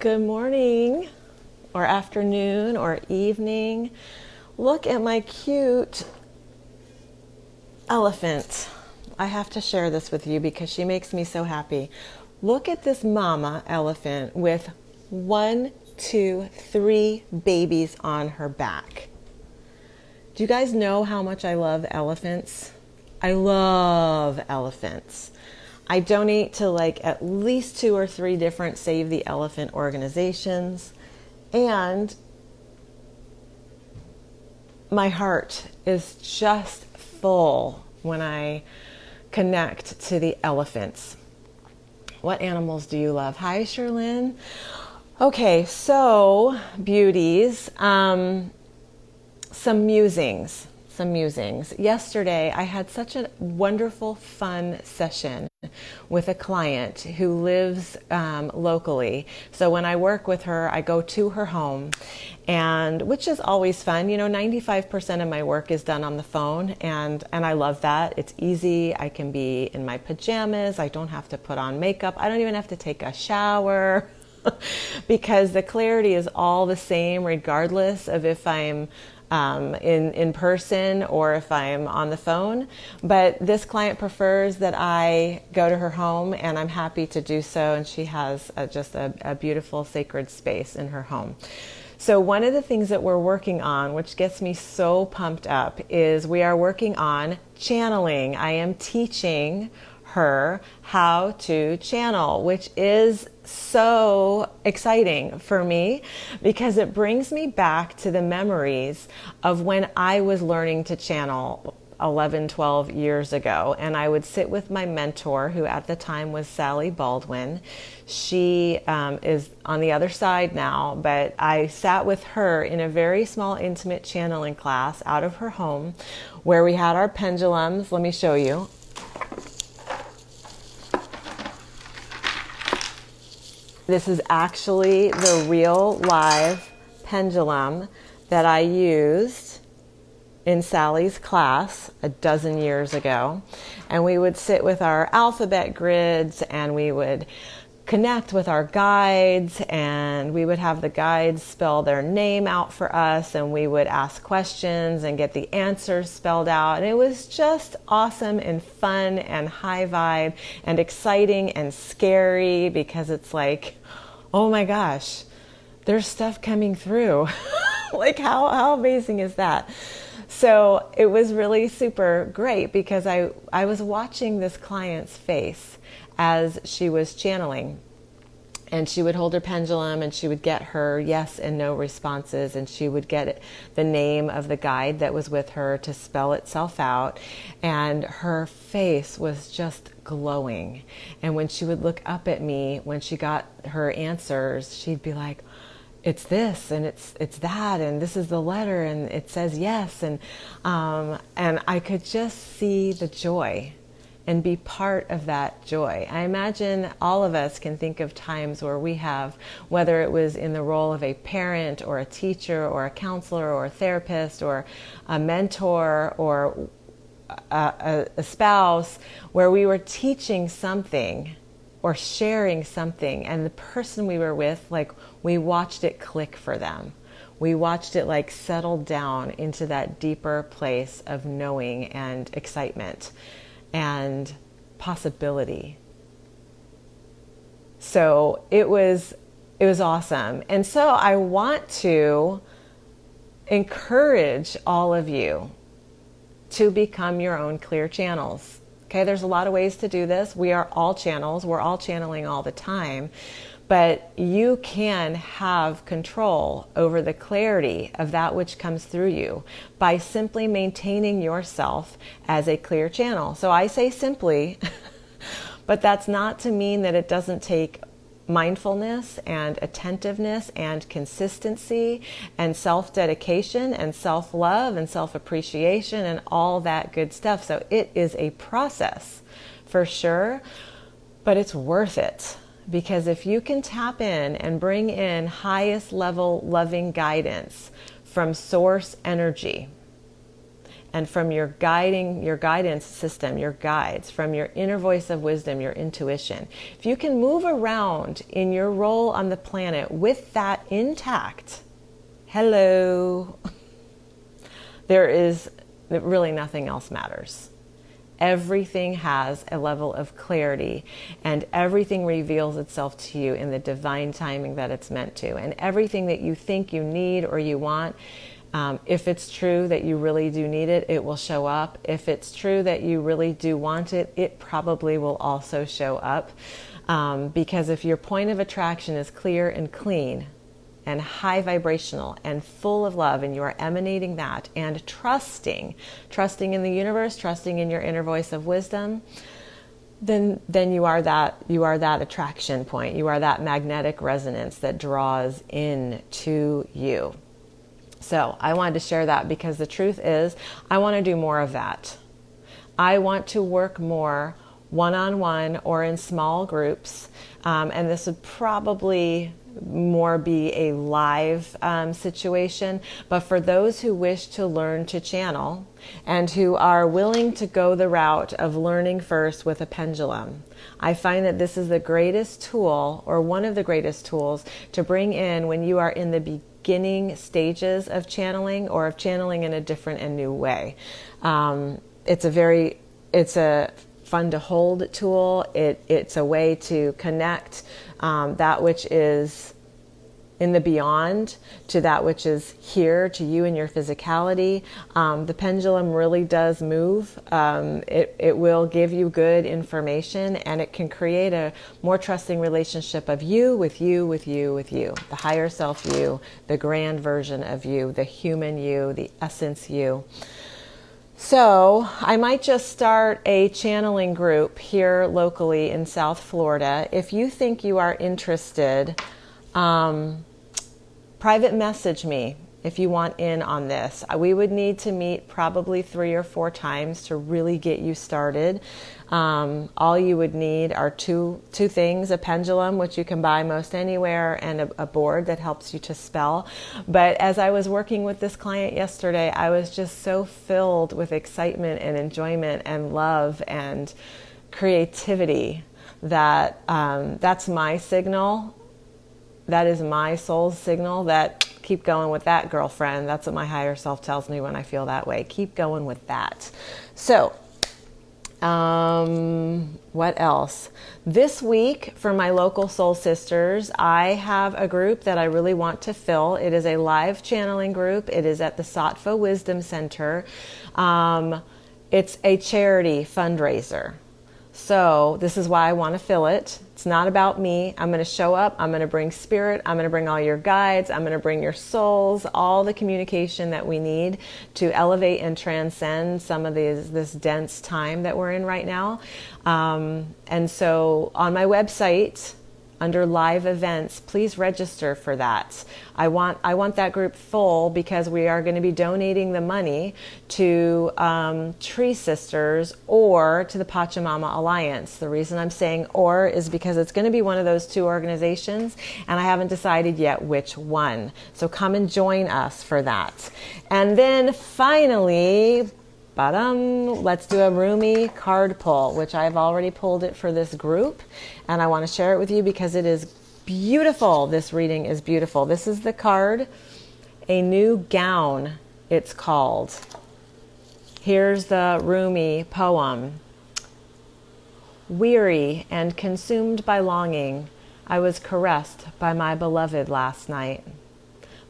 Good morning, or afternoon, or evening. Look at my cute elephant. I have to share this with you because she makes me so happy. Look at this mama elephant with 1, 2, 3 babies on her back. Do you guys know how much I love elephants? I love elephants. I donate to at least 2 or 3 different Save the Elephant organizations, and my heart is just full when I connect to the elephants. What animals do you love? Hi, Sherlyn. Okay, so beauties, some musings. Yesterday, I had such a wonderful, fun session with a client who lives locally. So when I work with her, I go to her home, and which is always fun. 95% of my work is done on the phone, and I love that. It's easy. I can be in my pajamas. I don't have to put on makeup. I don't even have to take a shower. Because the clarity is all the same regardless of if I'm in person or if I'm on the phone. But this client prefers that I go to her home, and I'm happy to do so. And she has just a beautiful sacred space in her home. So one of the things that we're working on, which gets me so pumped up, is we are working on channeling. I am teaching her how to channel, which is so exciting for me because it brings me back to the memories of when I was learning to channel 11, 12 years ago. And I would sit with my mentor, who at the time was Sally Baldwin. She is on the other side now, but I sat with her in a very small, intimate channeling class out of her home where we had our pendulums. Let me show you. This is actually the real live pendulum that I used in Sally's class a dozen years ago. And we would sit with our alphabet grids, and we would connect with our guides, and we would have the guides spell their name out for us, and we would ask questions and get the answers spelled out. And it was just awesome and fun and high vibe and exciting and scary because it's like, oh my gosh, there's stuff coming through. How amazing is that? So it was really super great because I was watching this client's face as she was channeling, and she would hold her pendulum, and she would get her yes and no responses, and she would get the name of the guide that was with her to spell itself out, and her face was just glowing. And when she would look up at me when she got her answers, she'd be like, it's this and it's that, and this is the letter, and it says yes, and I could just see the joy and be part of that joy. I imagine all of us can think of times where we have, whether it was in the role of a parent or a teacher or a counselor or a therapist or a mentor or a spouse, where we were teaching something or sharing something, and the person we were with, we watched it click for them. We watched it settle down into that deeper place of knowing and excitement and possibility. So it was awesome. And so I want to encourage all of you to become your own clear channels. Okay, there's a lot of ways to do this. We are all channels. We're all channeling all the time. But you can have control over the clarity of that which comes through you by simply maintaining yourself as a clear channel. So I say simply, but that's not to mean that it doesn't take mindfulness and attentiveness and consistency and self-dedication and self-love and self-appreciation and all that good stuff. So it is a process for sure, but it's worth it. Because if you can tap in and bring in highest level loving guidance from source energy, and from your guidance system, your guides, from your inner voice of wisdom, your intuition. If you can move around in your role on the planet with that intact, hello, there is really nothing else matters. Everything has a level of clarity, and everything reveals itself to you in the divine timing that it's meant to. And everything that you think you need or you want, if it's true that you really do need it, it will show up. If it's true that you really do want it, it probably will also show up. Because if your point of attraction is clear and clean and high vibrational and full of love, and you are emanating that and trusting in the universe, trusting in your inner voice of wisdom, then you are that attraction point. You are that magnetic resonance that draws in to you. So I wanted to share that because the truth is, I want to do more of that. I want to work more one-on-one or in small groups, and this would probably more be a live situation. But for those who wish to learn to channel and who are willing to go the route of learning first with a pendulum, I find that this is the greatest tool, or one of the greatest tools, to bring in when you are in the beginning stages of channeling, or of channeling in a different and new way. It's a fun to hold tool. It's a way to connect that which is in the beyond to that which is here, to you and your physicality. The pendulum really does move. It will give you good information, and it can create a more trusting relationship of you, with you, with you, with you, the higher self you, the grand version of you, the human you, the essence you. So I might just start a channeling group here locally in South Florida. If you think you are interested, private message me if you want in on this. We would need to meet probably 3 or 4 times to really get you started. All you would need are two things: a pendulum, which you can buy most anywhere, and a board that helps you to spell. But as I was working with this client yesterday, I was just so filled with excitement and enjoyment and love and creativity that that's my signal. That is my soul's signal that keep going with that, girlfriend. That's what my higher self tells me when I feel that way. Keep going with that. So, what else? This week for my local soul sisters, I have a group that I really want to fill. It is a live channeling group. It is at the Sattva Wisdom Center. It's a charity fundraiser. So this is why I want to fill it. It's not about me. I'm going to show up. I'm going to bring spirit. I'm going to bring all your guides. I'm going to bring your souls, all the communication that we need to elevate and transcend some of this dense time that we're in right now. And so on my website, under live events, please register for that. I want that group full because we are going to be donating the money to Tree Sisters or to the Pachamama Alliance. The reason I'm saying or is because it's going to be one of those 2 organizations, and I haven't decided yet which one. So come and join us for that. And then finally, let's do a Rumi card pull, which I've already pulled it for this group, and I want to share it with you because it is beautiful. This reading is beautiful. This is the card, A New Gown, it's called. Here's the Rumi poem. Weary and consumed by longing, I was caressed by my beloved last night.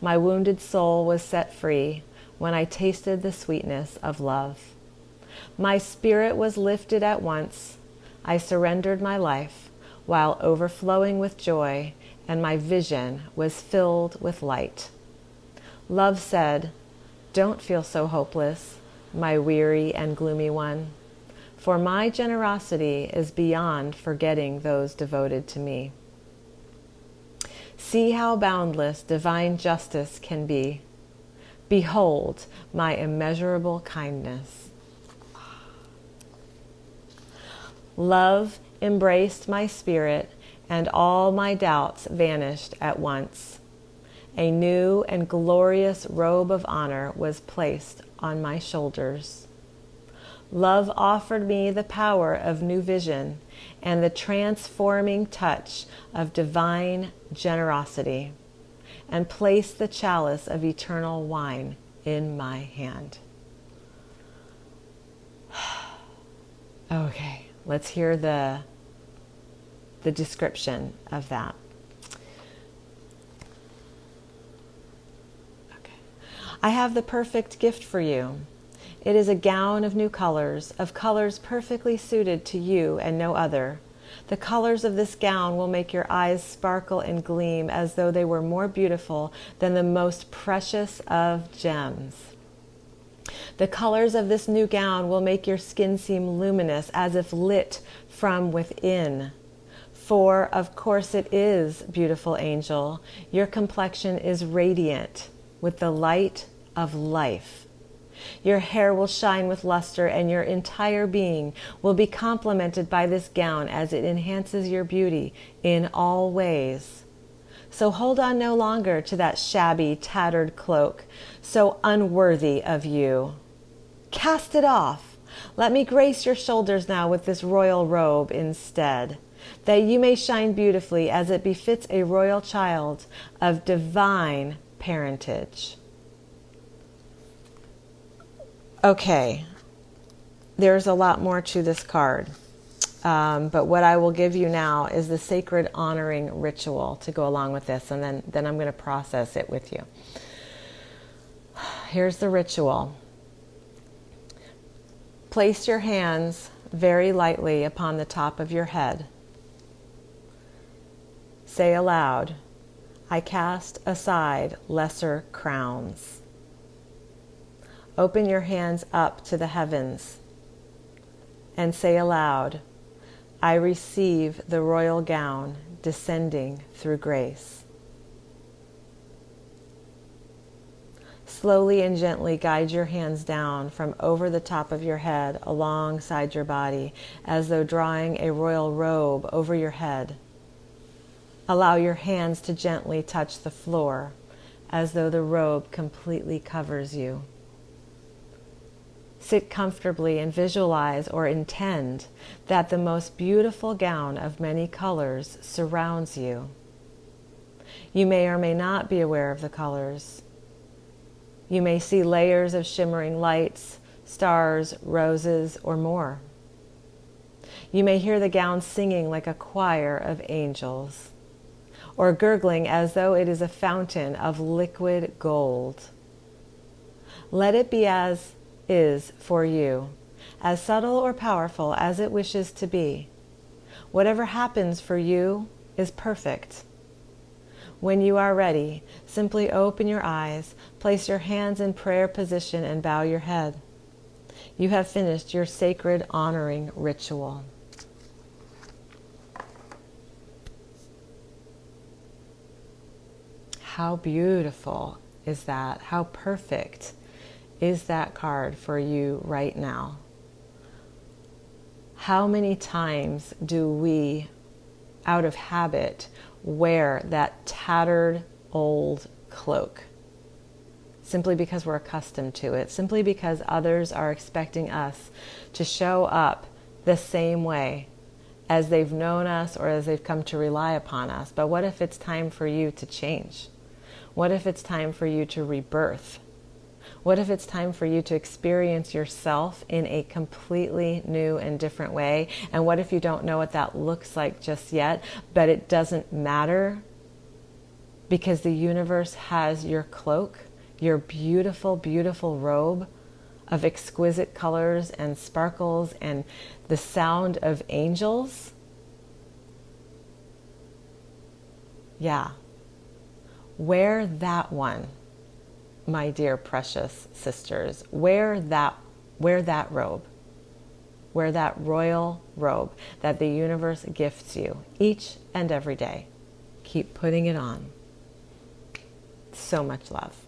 My wounded soul was set free when I tasted the sweetness of love. My spirit was lifted at once. I surrendered my life while overflowing with joy, and my vision was filled with light. Love said, "Don't feel so hopeless, my weary and gloomy one, for my generosity is beyond forgetting those devoted to me. See how boundless divine justice can be. Behold my immeasurable kindness." Love embraced my spirit, and all my doubts vanished at once. A new and glorious robe of honor was placed on my shoulders. Love offered me the power of new vision and the transforming touch of divine generosity, and placed the chalice of eternal wine in my hand. Okay, let's hear the description of that. Okay. I have the perfect gift for you. It is a gown of new colors, of colors perfectly suited to you and no other. The colors of this gown will make your eyes sparkle and gleam as though they were more beautiful than the most precious of gems. The colors of this new gown will make your skin seem luminous, as if lit from within. For, of course it is, beautiful angel, your complexion is radiant with the light of life. Your hair will shine with luster, and your entire being will be complemented by this gown as it enhances your beauty in all ways. So hold on no longer to that shabby, tattered cloak, so unworthy of you. Cast it off. Let me grace your shoulders now with this royal robe instead, that you may shine beautifully as it befits a royal child of divine parentage. Okay, there's a lot more to this card, but what I will give you now is the sacred honoring ritual to go along with this, and then I'm going to process it with you. Here's the ritual. Place your hands very lightly upon the top of your head. Say aloud, I cast aside lesser crowns. Open your hands up to the heavens and say aloud, I receive the royal gown descending through grace. Slowly and gently guide your hands down from over the top of your head alongside your body, as though drawing a royal robe over your head. Allow your hands to gently touch the floor, as though the robe completely covers you. Sit comfortably and visualize or intend that the most beautiful gown of many colors surrounds you. You may or may not be aware of the colors. You may see layers of shimmering lights, stars, roses, or more. You may hear the gown singing like a choir of angels, or gurgling as though it is a fountain of liquid gold. Let it be as is for you, as subtle or powerful as it wishes to be. Whatever happens for you is perfect. When you are ready, simply open your eyes, place your hands in prayer position, and bow your head. You have finished your sacred honoring ritual. How beautiful is that? How perfect is that card for you right now? How many times do we, out of habit, wear that tattered old cloak? Simply because we're accustomed to it, simply because others are expecting us to show up the same way as they've known us or as they've come to rely upon us. But what if it's time for you to change? What if it's time for you to rebirth? What if it's time for you to experience yourself in a completely new and different way? And what if you don't know what that looks like just yet, but it doesn't matter, because the universe has your cloak, your beautiful, beautiful robe of exquisite colors and sparkles and the sound of angels? Yeah. Wear that one, my dear precious sisters. Wear that robe. Wear that royal robe that the universe gifts you each and every day. Keep putting it on. So much love.